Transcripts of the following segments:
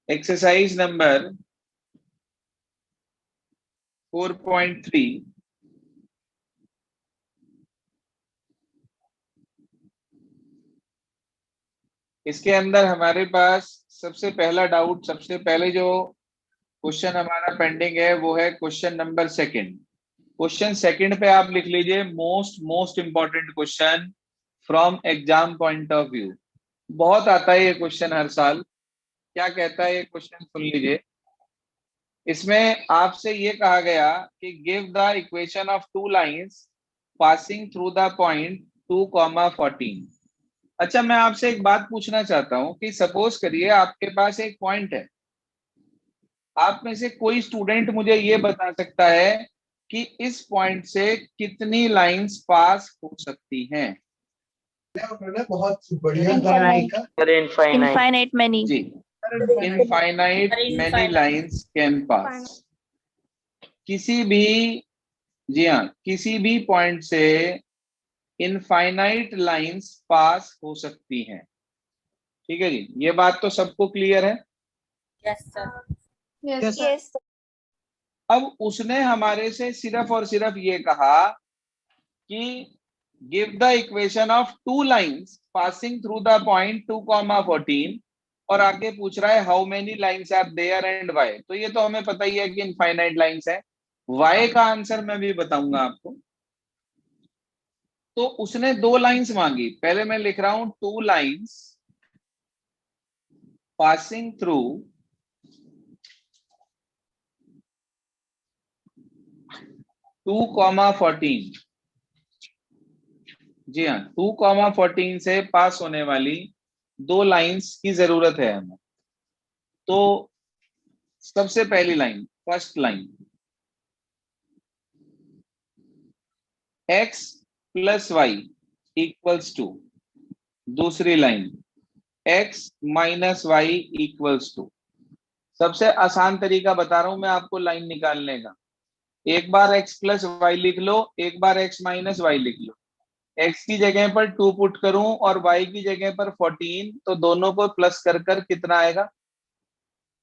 Exercise number 4.3 इसके अंदर हमारे पास सबसे पहला डाउट, सबसे पहले जो क्वेश्चन हमारा पेंडिंग है वो है question number second. Question second पे आप लिख लीजिए most important question from exam point of view. बहुत आता है ये क्वेश्चन हर साल। क्या कहता है ये क्वेश्चन, सुन लीजिए। इसमें आपसे ये कहा गया कि give the equation of two lines passing through the point 2,14। अच्छा, मैं आपसे एक बात पूछना चाहता हूं कि सपोज करिए आपके पास एक पॉइंट है। आप में से कोई स्टूडेंट मुझे ये बता सकता है कि इस पॉइंट से कितनी लाइंस पास हो सकती हैं? बहुत बढ़िया इनफाइनाइट मैनी जी, infinite many lines can pass. किसी भी, जी हाँ, किसी भी पॉइंट से इनफाइनाइट लाइंस पास हो सकती हैं। ठीक है जी, ये बात तो सबको क्लियर है? Yes sir. यस। अब उसने हमारे से सिर्फ और सिर्फ ये कहा कि give the equation of two lines passing through the point 2,14 और आगे पूछ रहा है how many lines are there and Y. तो ये तो हमें पता ही है कि इनफाइनाइट लाइंस है। वाई का आंसर मैं भी बताऊंगा आपको। तो उसने दो लाइंस मांगी। पहले मैं लिख रहा हूं टू लाइंस पासिंग थ्रू 2,14। जी हाँ, 2,14 से पास होने वाली दो लाइंस की जरूरत है हमें। तो सबसे पहली line, first line, x plus Y equals two. दूसरी लाइन, x minus y equals two. सबसे आसान तरीका बता रहा हूं मैं आपको लाइन निकालने का। एक बार x प्लस वाई लिख लो, एक बार x माइनस वाई लिख लो। x की जगह पर 2 पुट करूं और y की जगह पर 14, तो दोनों को प्लस कर कर कितना आएगा?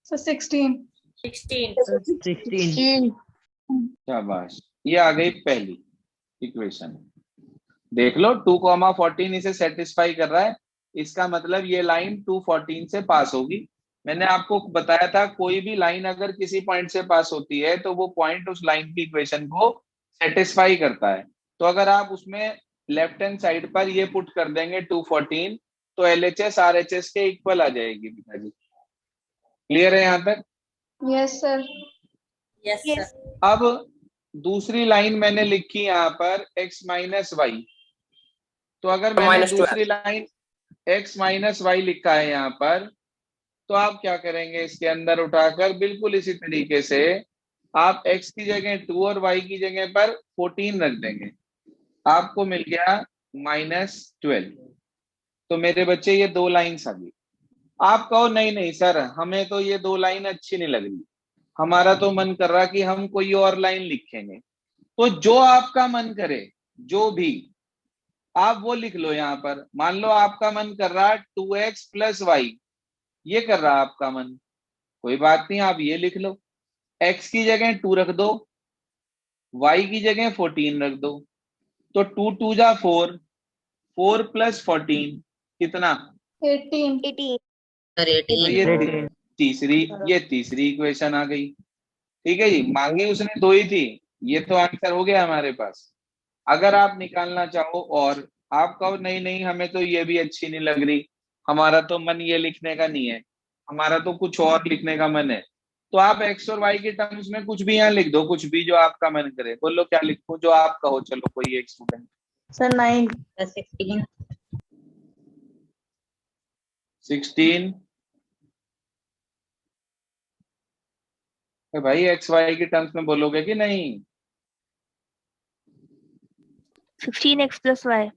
16। शाबाश, ये आ गई पहली इक्वेशन। देख लो 2,14 इसे सेटिस्फाई कर रहा है। इसका मतलब ये लाइन 214 से पास होगी। मैंने आपको बताया था कोई भी लाइन अगर किसी पॉइंट से पास होती है तो वो पॉइंट उस लाइन की इक्वेशन को सेटिस्फाई करता है। तो अगर आप उसमें लेफ्ट हैंड साइड पर ये पुट कर देंगे 214, तो LHS RHS के इक्वल आ जाएगी पिताजी। क्लियर है यहाँ तक? Yes sir. Yes sir. अब दूसरी लाइन मैंने लिखी यहाँ पर x माइनस वाई। तो अगर मैंने दूसरी लाइन x माइनस वाई लिखा है यहाँ पर, तो आप क्या करेंगे? इसके अंदर उठाकर बिल्कुल इसी तरीके से आप x की जगह 2 और y की जगह पर 14 रख देंगे। आपको मिल गया -12। तो मेरे बच्चे ये दो लाइन्स आ गई। आप कहो नहीं नहीं सर, हमें तो ये दो लाइन अच्छी नहीं लग रही, हमारा तो मन कर रहा कि हम कोई और लाइन लिखेंगे। तो जो आपका मन करे, जो भी आप वो लिख लो। यहाँ पर मान लो आपका मन कर रहा 2x प्लस वाई, ये कर रहा आपका मन, कोई बात नहीं, आप ये लिख लो। x की जगह 2 रख दो, y की जगह 14 रख दो। तो 2 2 जा 4, 4 प्लस 14 कितना? 18। सर तो ये तीसरी इक्वेशन आ गई। ठीक है जी, मांगी उसने दो ही थी, ये तो आंसर हो गया हमारे पास। अगर आप निकालना चाहो और आप कहो नहीं नहीं हमें तो ये भी अच्छी नहीं लग रही, हमारा तो मन ये लिखने का नहीं है, हमारा तो कुछ और लिखने का मन है, तो आप x और y के टर्म्स में कुछ भी यहाँ लिख दो, कुछ भी जो आपका मन करे। बोलो क्या लिखो जो आप कहो। चलो कोई एक स्टूडेंट। सर 9। 16। भाई x y के टर्म्स में बोलोगे कि नहीं? 15x plus Y.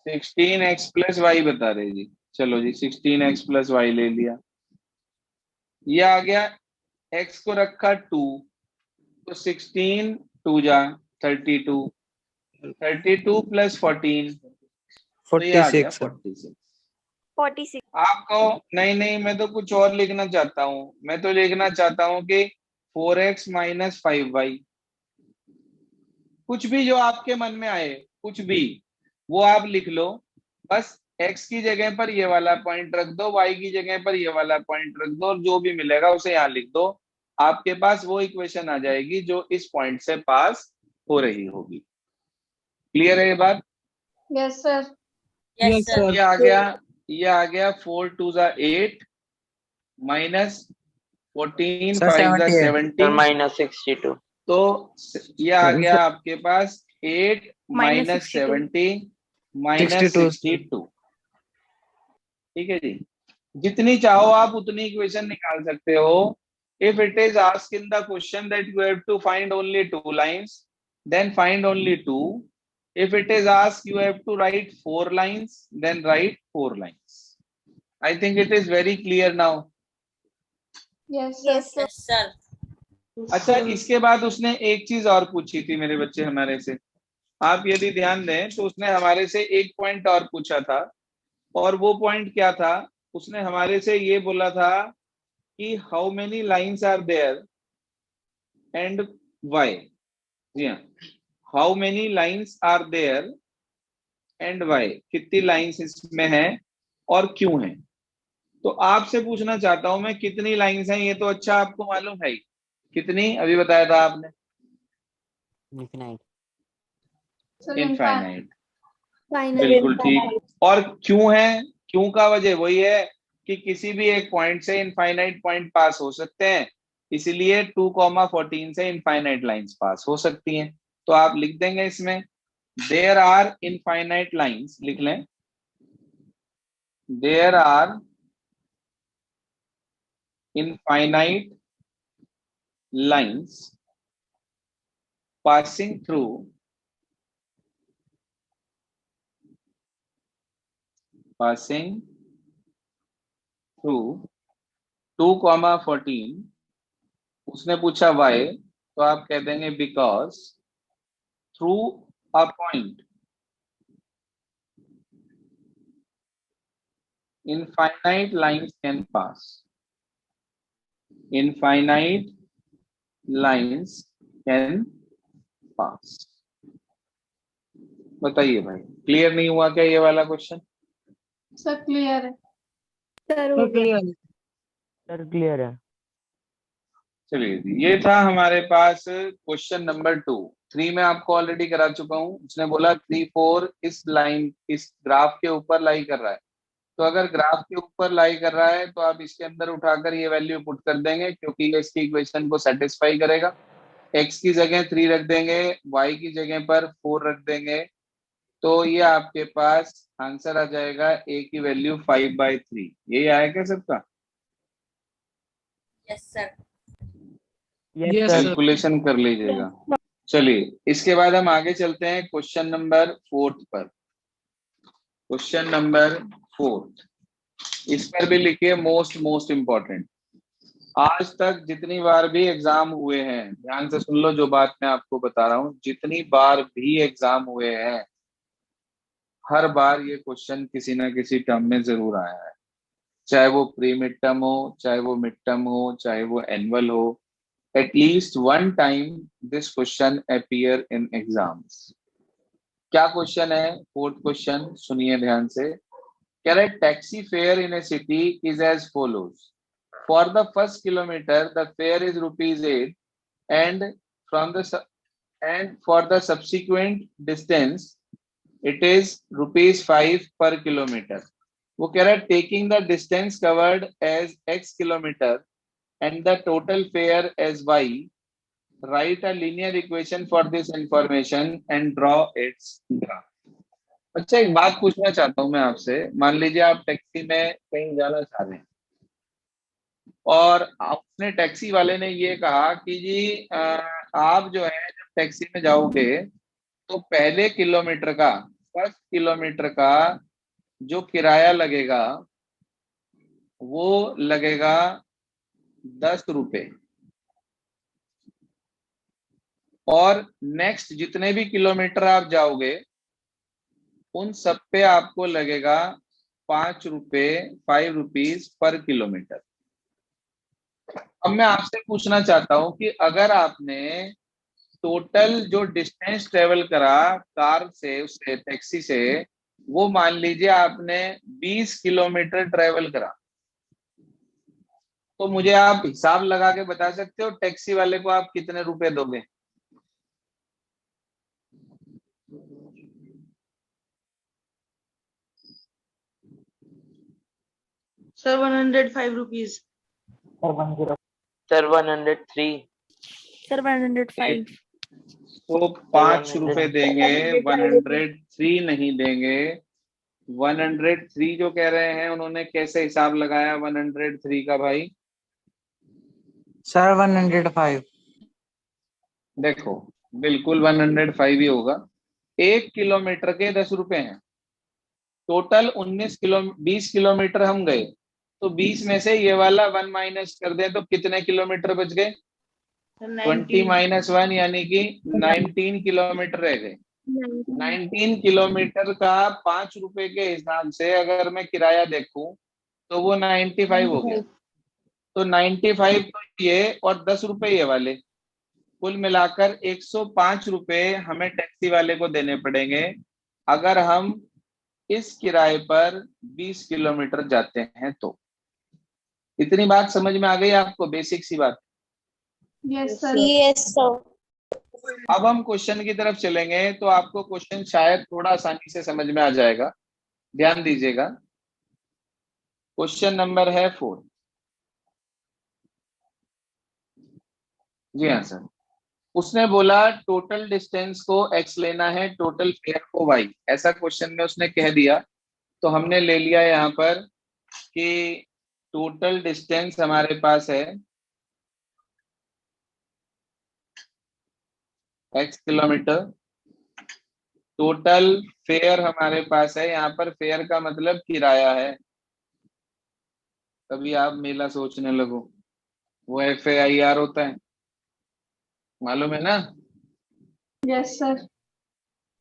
16x plus Y बता रहे जी। चलो जी, 16x प्लस वाई ले लिया। ये आ गया, x को रखा 2, तो 16 2 जा 32, 32 प्लस 14, तो ये आ गया 46। 46. आपको नहीं नहीं, मैं तो कुछ और लिखना चाहता हूँ। मैं तो लिखना चाहता हूँ कि 4x माइनस 5y, कुछ भी जो आपके मन में आए, कुछ भी वो आप लिख लो। बस x की जगह पर ये वाला पॉइंट रख दो, y की जगह पर ये वाला पॉइंट रख दो, और जो भी मिलेगा उसे यहाँ लिख दो। आपके पास वो इक्वेशन आ जाएगी जो इस पॉइंट से पास हो रही होगी। क्लियर है ये बात? Yes, sir. Yes, sir. ये आ गया 4 2 जा 8 माइनस 14 सर 5 जा 78 70 माइनस 62। तो ये आ गया आपके पास 8 माइनस 62. 70 माइनस 62। ठीक है जी, जितनी चाहो आप उतनी इक्वेशन निकाल सकते हो। If it is asked in the question that you have to find only 2 lines, then find only 2. If it is asked you have to write 4 lines, then write 4 lines. I think it is very clear now. Yes, sir. Yes, sir. Yes, sir. अच्छा, इसके बाद उसने एक चीज और पूछी थी मेरे बच्चे हमारे से। आप यदि ध्यान दें तो उसने हमारे से एक पॉइंट और पूछा था, और वो पॉइंट क्या था? उसने हमारे से ये बोला था कि how many lines are there and why. जी हाँ, how many lines are there and why, कितनी लाइन्स इसमें है और क्यों है। तो आपसे पूछना चाहता हूं मैं, कितनी लाइन्स हैं? ये तो अच्छा आपको मालूम है ही। कितनी अभी बताया था आपने? Sir, infinite. Final. बिल्कुल ठीक। और क्यों है? क्यों का वजह वही है कि किसी भी एक पॉइंट से इनफाइनाइट पॉइंट पास हो सकते हैं, इसीलिए 2,14 से इनफाइनाइट लाइंस पास हो सकती हैं। तो आप लिख देंगे इसमें देयर आर इनफाइनाइट लाइंस, लिख लें there are infinite lines passing through 2,14। उसने पूछा वाई, तो आप कह देंगे because through a point infinite lines can pass, infinite lines can pass. बताइए भाई, क्लियर नहीं हुआ क्या ये वाला क्वेश्चन? sir, clear है। Sir, हो गया. सर क्लियर है। चलिए जी, ये था हमारे पास क्वेश्चन नंबर 2। 3 में आपको ऑलरेडी करा चुका हूं। उसने बोला 3 4 इस लाइन, इस ग्राफ के ऊपर लाई कर रहा है। तो अगर ग्राफ के ऊपर लाई कर रहा है तो आप इसके अंदर उठाकर ये वैल्यू पुट कर देंगे, क्योंकि ये इसकी इक्वेशन को सेटिस्फाई करेगा। x की जगह 3 रख देंगे, y की जगह पर 4 रख देंगे, तो ये आपके पास आंसर आ जाएगा a की वैल्यू 5/3। यही आया क्या सबका? Yes, sir. Yes sir. Calculation कर लीजिएगा। चलिए, इसके बाद हम आगे चलते हैं क्वेश्चन नंबर 4 पर। क्वेश्चन नंबर 4, इस पर भी लिखिए मोस्ट इंपॉर्टेंट। आज तक जितनी बार भी एग्जाम हुए हैं, ध्यान से सुन लो जो बात मैं आपको बता रहा हूं, जितनी बार भी एग्जाम हुए हैं हर बार ये क्वेश्चन किसी ना किसी टर्म में जरूर आया है। चाहे वो प्री मिड टर्म हो, चाहे वो मिड टर्म हो, चाहे वो एनुअल हो, at least one time this question appear in exams। क्या क्वेश्चन है? 4th क्वेश्चन, सुनिए ध्यान से। कह रहे taxi fare in a city is as follows. For the first kilometre the fare is ₹8 and from the end for the subsequent distance it is ₹5 per kilometre. वो कह रहा है taking the distance covered as x kilometre and the total fare as y, write a linear equation for this information and draw its graph। अच्छा, एक बात पूछना चाहता हूं मैं आपसे। मान लीजिए आप टैक्सी में कहीं जाना चाह रहे हैं और आपने टैक्सी वाले ने ये कहा कि जी आप जो है जब टैक्सी में जाओगे तो पहले किलोमीटर का, फर्स्ट किलोमीटर का जो किराया लगेगा वो लगेगा ₹10, और नेक्स्ट जितने भी किलोमीटर आप जाओगे उन सब पे आपको लगेगा 5 रुपीज पर किलोमीटर। अब मैं आपसे पूछना चाहता हूं कि अगर आपने टोटल जो डिस्टेंस ट्रेवल करा कार से, उससे टैक्सी से, वो मान लीजिए आपने 20 किलोमीटर ट्रेवल करा, तो मुझे आप हिसाब लगा के बता सकते हो टैक्सी वाले को आप कितने रुपए दोगे? Sir, 105 rupees. Sir, 103. Sir, 105. तो 5 रुपए देंगे, 103 नहीं देंगे। 103 जो कह रहे हैं, उन्होंने कैसे हिसाब लगाया 103 का भाई? सर 105। देखो बिल्कुल 105 ही होगा। 1 किलोमीटर के 10 रुपए हैं। टोटल 20 किलोमीटर हम गए, तो 20 में से ये वाला 1 माइनस कर दें तो कितने किलोमीटर बच गए? 20 माइनस 1 यानी कि 19 किलोमीटर रह गए। 19 किलोमीटर का 5 रुपए के हिसाब से अगर मैं किराया देखूं तो वो 95 हो गया। तो 95 तो ये और 10 रुपए ये वाले, कुल मिलाकर 105 रुपए हमें टैक्सी वाले को देने पड़ेंगे अगर हम इस किराए पर 20 किलोमीटर जाते हैं। तो इतनी बात समझ में आ गई आपको? बेसिक सी बात। Yes, sir. Yes, sir. अब हम क्वेश्चन की तरफ चलेंगे तो आपको क्वेश्चन शायद थोड़ा आसानी से समझ में आ जाएगा। ध्यान दीजिएगा। क्वेश्चन नंबर है 4। जी हाँ सर। उसने बोला टोटल डिस्टेंस को x लेना है, टोटल फेयर को y। ऐसा क्वेश्चन में उसने कह दिया, तो हमने ले लिया यहाँ पर कि टोटल डिस्टेंस हमारे पास है x किलोमीटर, टोटल फेयर हमारे पास है, यहाँ पर फेयर का मतलब किराया है। कभी आप मेला सोचने लगो, वो FAIR होता है, मालूम है ना? Yes, sir.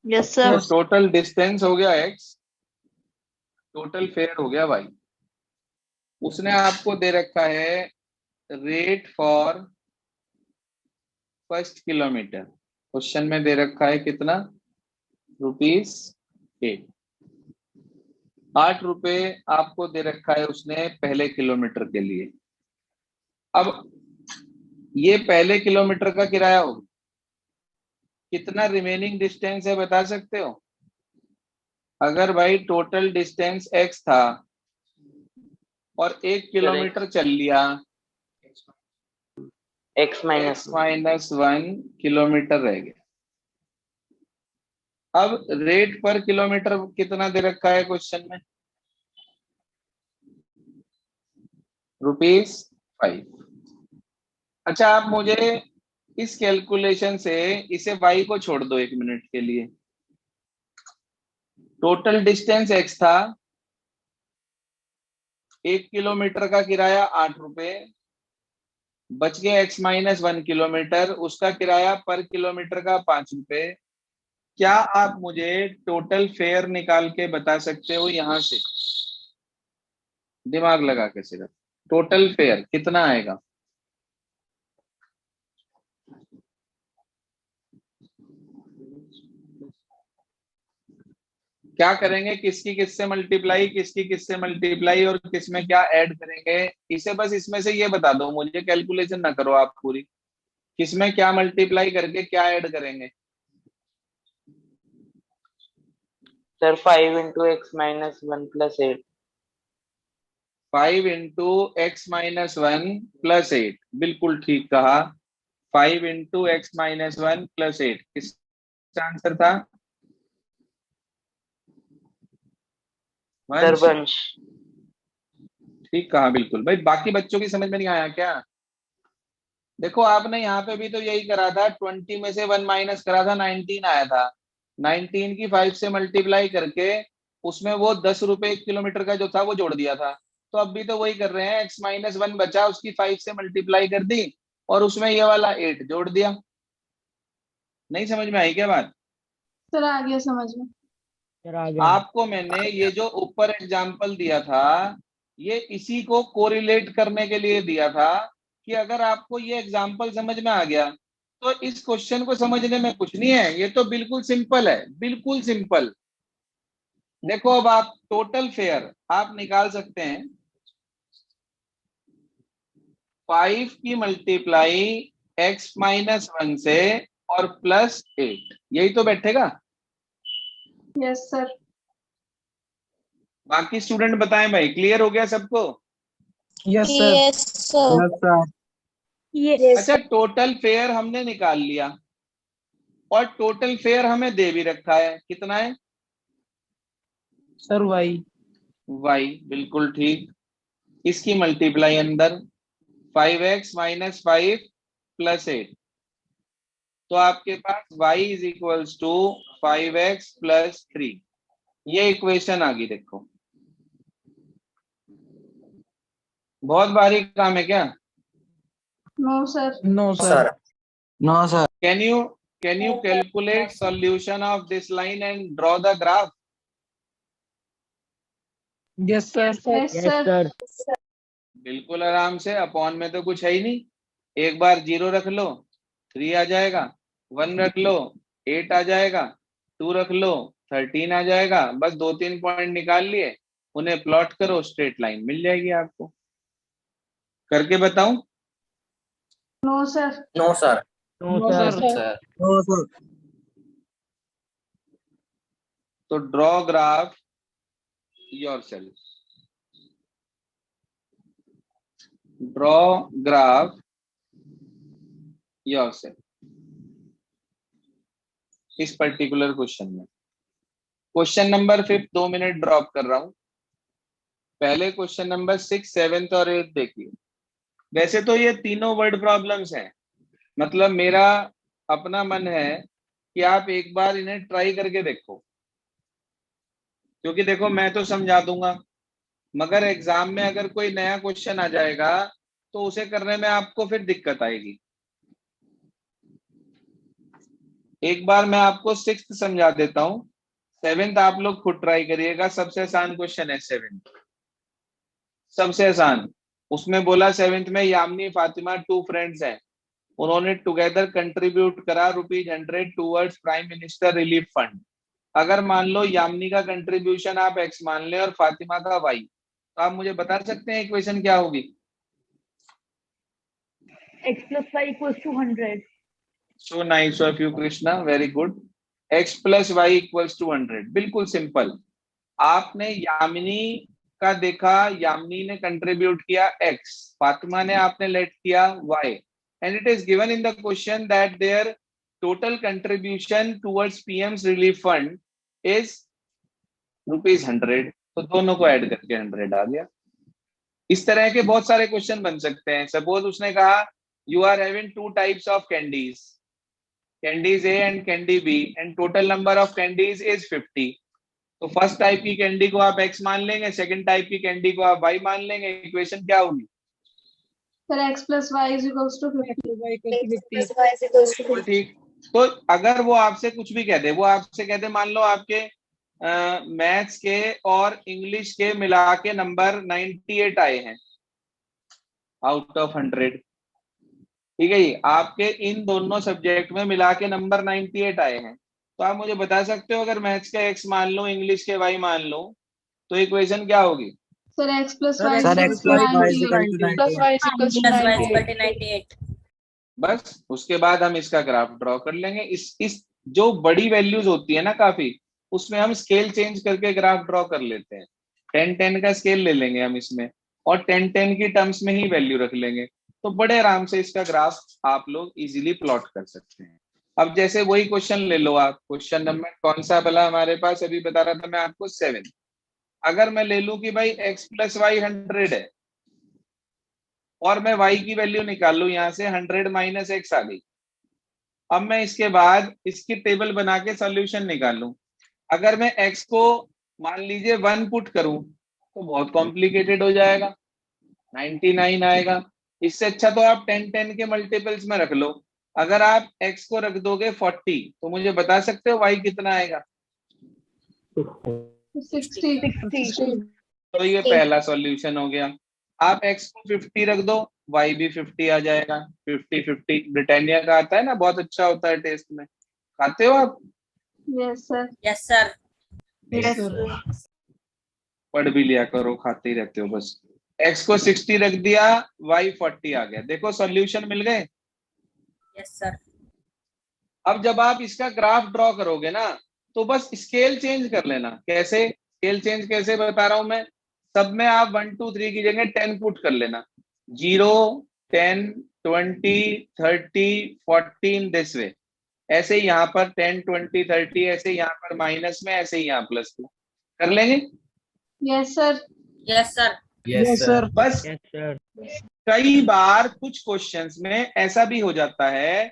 Yes, sir. तो टोटल डिस्टेंस हो गया x, टोटल फेयर हो गया y। उसने आपको दे रखा है rate for first kilometre. Question में दे रखा है कितना? ₹8। 8 रुपए आपको दे रखा है उसने पहले किलोमीटर के लिए। अब ये पहले किलोमीटर का किराया होगा, कितना रिमेनिंग डिस्टेंस है बता सकते हो? अगर भाई टोटल डिस्टेंस x था और 1 किलोमीटर चल लिया, X minus -1 किलोमीटर रह गया। अब रेट पर किलोमीटर कितना दे रखा है क्वेश्चन में? ₹5। अच्छा, आप मुझे इस कैलकुलेशन से इसे y को छोड़ दो 1 मिनट के लिए। टोटल डिस्टेंस x था, 1 किलोमीटर का किराया 8 रुपए, बच गया x-1 किलोमीटर, उसका किराया पर किलोमीटर का 5 रुपए। क्या आप मुझे टोटल फेयर निकाल के बता सकते हो यहां से? दिमाग लगा के सिर्फ टोटल फेयर कितना आएगा? क्या करेंगे? किसकी किससे मल्टीप्लाई, किसकी किससे मल्टीप्लाई और किसमें क्या ऐड करेंगे? इसे बस इसमें से ये बता दो मुझे, कैलकुलेशन ना करो आप पूरी। किसमें क्या मल्टीप्लाई करके क्या ऐड करेंगे? Sir, 5 into x minus 1 plus 8. 5 into x-1 plus 8, बिल्कुल ठीक कहा। 5 इंटू x-1 प्लस 8 किसका आंसर था? Sir, Vansh. ठीक कहा बिल्कुल। भाई बाकी बच्चों की समझ में नहीं आया क्या? देखो आपने यहाँ पे भी तो यही करा था, 20 में से 1 माइनस करा था, 19 आया था। 19 की 5 से मल्टीप्लाई करके उसमें वो 10 रुपए 1 किलोमीटर का जो था वो जोड़ दिया था। तो अब भी तो वही कर रहे हैं, x-1 बचा, उसकी 5 से मल्टीप्लाई कर दी और उसमें ये वाला 8 जोड़ दिया। नहीं समझ में आई क्या बात? सर आ गया समझ में। आपको मैंने ये जो ऊपर एग्जाम्पल दिया था, ये इसी को कोरिलेट करने के लिए दिया था कि अगर आपको ये एग्जाम्पल समझ में आ गया तो इस क्वेश्चन को समझने में कुछ नहीं है, ये तो बिल्कुल सिंपल है, बिल्कुल सिंपल। देखो अब आप टोटल फेयर आप निकाल सकते हैं, 5 की मल्टीप्लाई x माइनस 1 से और प्लस 8, यही तो बैठेगा। Yes sir. बाकी स्टूडेंट बताएं भाई, क्लियर हो गया सबको? Yes sir. Yes sir. Yes sir. Yes अच्छा, टोटल फेयर हमने निकाल लिया और टोटल फेयर हमें दे भी रखा है, कितना है? Sir Y. y, बिल्कुल ठीक। इसकी मल्टीप्लाई अंदर 5x माइनस 5 प्लस 8, तो आपके पास y is equals to 5x plus 3, ये इक्वेशन आ गई। देखो बहुत भारी काम है क्या? No sir. No sir. No sir. Can you calculate solution of this line and draw the graph? Yes sir. Yes sir. बिल्कुल आराम से, अपॉन में तो कुछ है ही नहीं। एक बार 0 रख लो 3 आ जाएगा, 1 रख लो 8 आ जाएगा, 2 रख लो 13 आ जाएगा। बस 2-3 पॉइंट निकाल लिए, उन्हें प्लॉट करो, स्ट्रेट लाइन मिल जाएगी आपको। करके बताऊं? No sir. No sir. No sir. No sir. तो draw graph yourself, draw graph yourself इस पर्टिकुलर क्वेश्चन में। क्वेश्चन नंबर 5 2 मिनट ड्रॉप कर रहा हूं, पहले क्वेश्चन नंबर 6, 7 और 8 देखिए। वैसे तो ये तीनों वर्ड प्रॉब्लम्स हैं, मतलब मेरा अपना मन है कि आप एक बार इन्हें ट्राई करके देखो, क्योंकि देखो मैं तो समझा दूंगा, मगर एग्जाम में अगर कोई नया क्वेश्चन आ जाएगा तो उसे करने में आपको फिर दिक्कत आएगी। एक बार मैं आपको 6th समझा देता हूं, 7th आप लोग खुद ट्राई करिएगा। सबसे आसान क्वेश्चन है 7th, सबसे आसान। उसमें बोला 7th में यामिनी फातिमा 2 फ्रेंड्स हैं, उन्होंने टुगेदर कंट्रीब्यूट करा ₹100 towards prime minister relief fund. अगर मान लो यामिनी का कंट्रीब्यूशन आप x मान लें और फातिमा का y, तो आप मुझे बता सकते हैं इक्वेशन क्या होगी? x plus y equals to 100. So nice of you Krishna, very good. x plus Y equals to 100, बिल्कुल सिंपल। आपने यामिनी का देखा, यामिनी ने कंट्रीब्यूट किया x, फातिमा ने आपने लेट किया y, and it is given in the question that their total contribution towards PM's relief fund is ₹100, तो दोनों को ऐड करके 100 आ गया। इस तरह के बहुत सारे क्वेश्चन बन सकते हैं। सपोज उसने कहा you are having 2 types of candies, candies A and candy B, and total number of candies is 50। तो फर्स्ट टाइप की कैंडी को आप x मान लेंगे, सेकंड टाइप की कैंडी को आप y मान लेंगे। इक्वेशन क्या होगी? Sir x plus y is equals to 50. बिल्कुल ठीक। तो अगर वो आपसे कुछ भी कह दे, वो आपसे कहते मान लो आपके मैथ्स के और इंग्लिश के मिला के नंबर 98 आए हैं आउट ऑफ 100, ठीक है जी, आपके इन दोनों सब्जेक्ट में मिला के नंबर 98 आए हैं, तो आप मुझे बता सकते हो अगर मैथ्स का x मान लो, इंग्लिश के y मान लो, तो इक्वेशन क्या होगी? Sir x plus y sir is x equals to plus y is 98. equal to 98. 98. बस उसके बाद हम इसका ग्राफ ड्रॉ कर लेंगे। इस जो बड़ी वैल्यूज होती है ना काफी, उसमें हम स्केल चेंज करके ग्राफ ड्रॉ कर लेते हैं। 10-10 का स्केल ले लेंगे हम इसमें और 10-10 की टर्म्स में ही वैल्यू रख लेंगे, तो बड़े आराम से इसका ग्राफ आप लोग इजीली प्लॉट कर सकते हैं। अब जैसे वही क्वेश्चन ले लो आप, क्वेश्चन नंबर कौन सा भला हमारे पास, अभी बता रहा था मैं आपको 7। अगर मैं ले लूं कि भाई x प्लस वाई 100 है और मैं y की वैल्यू निकाल लूं, यहां से 100 माइनस x आ गई। अब मैं इसके बाद इसकी टेबल बना के सॉल्यूशन निकाल लूं। अगर मैं x को मान लीजिए 1 पुट करूं तो बहुत कॉम्प्लिकेटेड हो जाएगा, 99 आएगा। इससे अच्छा तो आप 10-10 के मल्टीपल्स में रख लो। अगर आप x को रख दोगे 40, तो मुझे बता सकते हो y कितना आएगा? 60. तो ये पहला सॉल्यूशन हो गया। आप x को 50 रख दो, y भी 50 आ जाएगा। 50-50 ब्रिटानिया का आता है ना, बहुत अच्छा होता है टेस्ट में, खाते हो आप? Yes, sir. Yes, sir. Yes, sir. पढ़ भी लिया करो, खाते ही रहते हो बस। x को 60 रख दिया, y 40 आ गया। देखो सॉल्यूशन मिल गए। Yes, sir. अब जब आप इसका ग्राफ ड्रॉ करोगे ना, तो बस स्केल चेंज कर लेना। कैसे स्केल चेंज कैसे बता रहा हूं मैं, सब में आप 1 2 3 की जगह 10 पुट कर लेना। 0 10 20 30 14 दिस वे। ऐसे ही यहाँ पर 10 20 30, ऐसे यहाँ पर माइनस में, ऐसे ही यहाँ प्लस में कर लेंगे। Yes, sir. Yes, sir. Yes, sir. बस कई बार कुछ क्वेश्चंस में ऐसा भी हो जाता है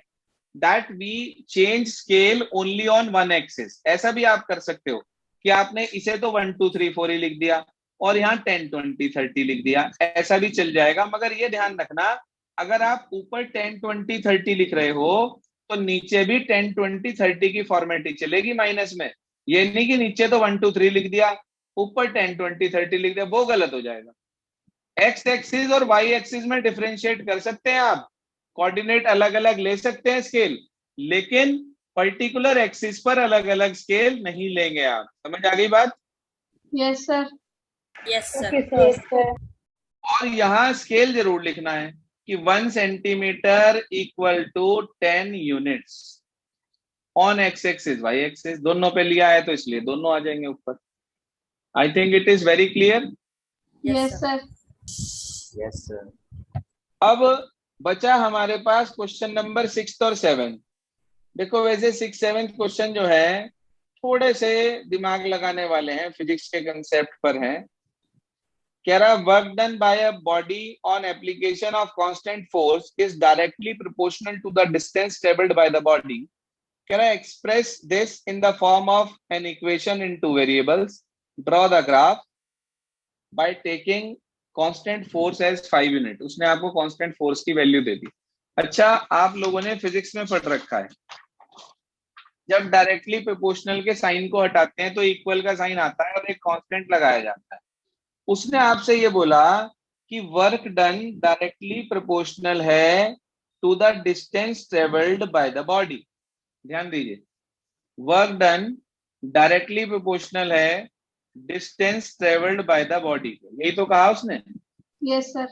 that we change scale only on one axis. ऐसा भी आप कर सकते हो कि आपने इसे तो 1 2 3 4 ही लिख दिया और यहाँ 10 20 30 लिख दिया, ऐसा भी चल जाएगा। मगर ये ध्यान रखना, अगर आप ऊपर 10 20 30 लिख रहे हो तो नीचे भी 10 20 30 की फॉर्मेट चलेगी माइनस में। ये नहीं कि नीचे तो 1 2 3 लिख दिया, ऊपर 10 20 30 लिख दिया, वो गलत हो जाएगा। एक्स एक्सिस और वाई एक्सिस में डिफरेंशिएट कर सकते हैं आप, कोऑर्डिनेट अलग अलग ले सकते हैं स्केल, लेकिन पर्टिकुलर एक्सिस पर अलग अलग स्केल नहीं लेंगे आप। समझ आ गई बात? Yes, sir. Yes, sir. Yes, sir. और यहाँ स्केल जरूर लिखना है कि 1 centimetre equal to 10 units on X axis Y axis. दोनों पे लिया है तो इसलिए दोनों आ जाएंगे ऊपर। I think it is very clear. Yes, sir. Yes, sir. अब बचा हमारे पास क्वेश्चन नंबर 6 और 7। देखो वैसे 6 7 क्वेश्चन जो है थोड़े से दिमाग लगाने वाले हैं, फिजिक्स के कंसेप्ट पर हैं। कह रहा work done by a body on application of constant force is directly proportional to the distance travelled by the body. कह रहा express this in the form of an equation in 2 variables, draw the graph by taking constant force as 5 unit. उसने आपको constant force की value दे दी। अच्छा, आप लोगों ने फिजिक्स में पढ़ रखा है, जब डायरेक्टली प्रोपोर्शनल के साइन को हटाते हैं तो इक्वल का साइन आता है और एक कांस्टेंट लगाया जाता है। उसने आपसे ये बोला कि वर्क डन डायरेक्टली प्रोपोर्शनल है to the distance travelled by the body. ध्यान दीजिए, वर्क डन डायरेक्टली प्रोपोर्शनल है distance travelled by the body. यही तो कहा उसने। Yes, sir.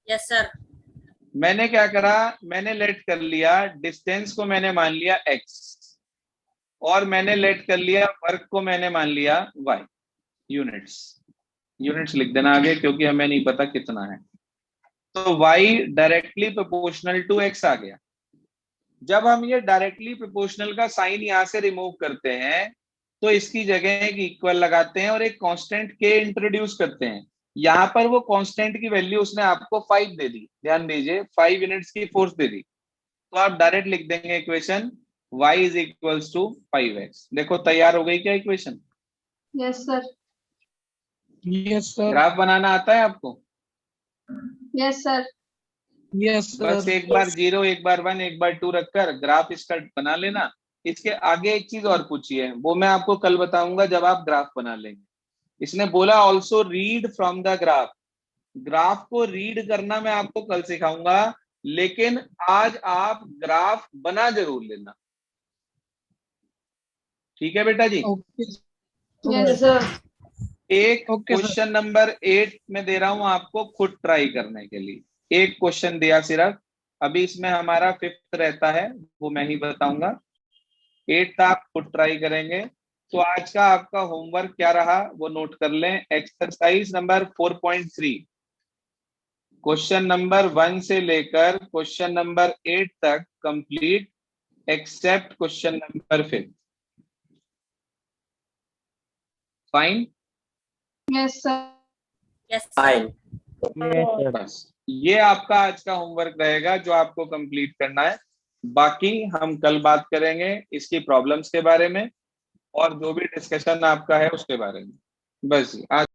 Yes, sir. मैंने क्या करा, मैंने लेट कर लिया डिस्टेंस को, मैंने मान लिया x, और मैंने लेट कर लिया वर्क को, मैंने मान लिया y। यूनिट्स लिख देना आगे, क्योंकि हमें नहीं पता कितना है। तो y directly proportional to x आ गया। जब हम ये डायरेक्टली प्रोपोर्शनल का साइन यहां से रिमूव करते हैं तो इसकी जगह एक इक्वल लगाते हैं और एक कांस्टेंट k इंट्रोड्यूस करते हैं। यहाँ पर वो कांस्टेंट की वैल्यू उसने आपको 5 दे दी। ध्यान दीजिए, 5 यूनिट्स की फोर्स दे दी, तो आप डायरेक्ट लिख देंगे equation y is equals to 5x। देखो तैयार हो गई क्या equation? Yes, sir. Yes, sir. Graph बनाना आता है आपको? Yes, sir. Yes, sir. बस एक बार 0, एक बार 1, एक बार 2 रखकर ग्राफ इसका बना लेना। इसके आगे एक चीज और पूछी है, वो मैं आपको कल बताऊंगा जब आप ग्राफ बना लेंगे। इसने बोला also read from the graph. Graph को रीड करना मैं आपको कल सिखाऊंगा, लेकिन आज आप ग्राफ बना जरूर लेना। ठीक है बेटा जी? Yes, sir. एक Okay, sir. क्वेश्चन नंबर 8 में दे रहा हूं आपको खुद ट्राई करने के लिए। एक क्वेश्चन दिया सिर्फ, अभी इसमें हमारा 5th रहता है, वो मैं ही बताऊंगा। 8th आप खुद ट्राई करेंगे। तो आज का आपका होमवर्क क्या रहा वो नोट कर लें। एक्सरसाइज नंबर 4.3, क्वेश्चन नंबर 1 से लेकर क्वेश्चन नंबर 8 तक complete, except question number 5। Fine? Yes, sir. Yes, sir. Fine. बस ये आपका आज का होमवर्क रहेगा जो आपको कंप्लीट करना है। बाकी हम कल बात करेंगे इसकी प्रॉब्लम्स के बारे में और जो भी डिस्कशन आपका है उसके बारे में। बस आज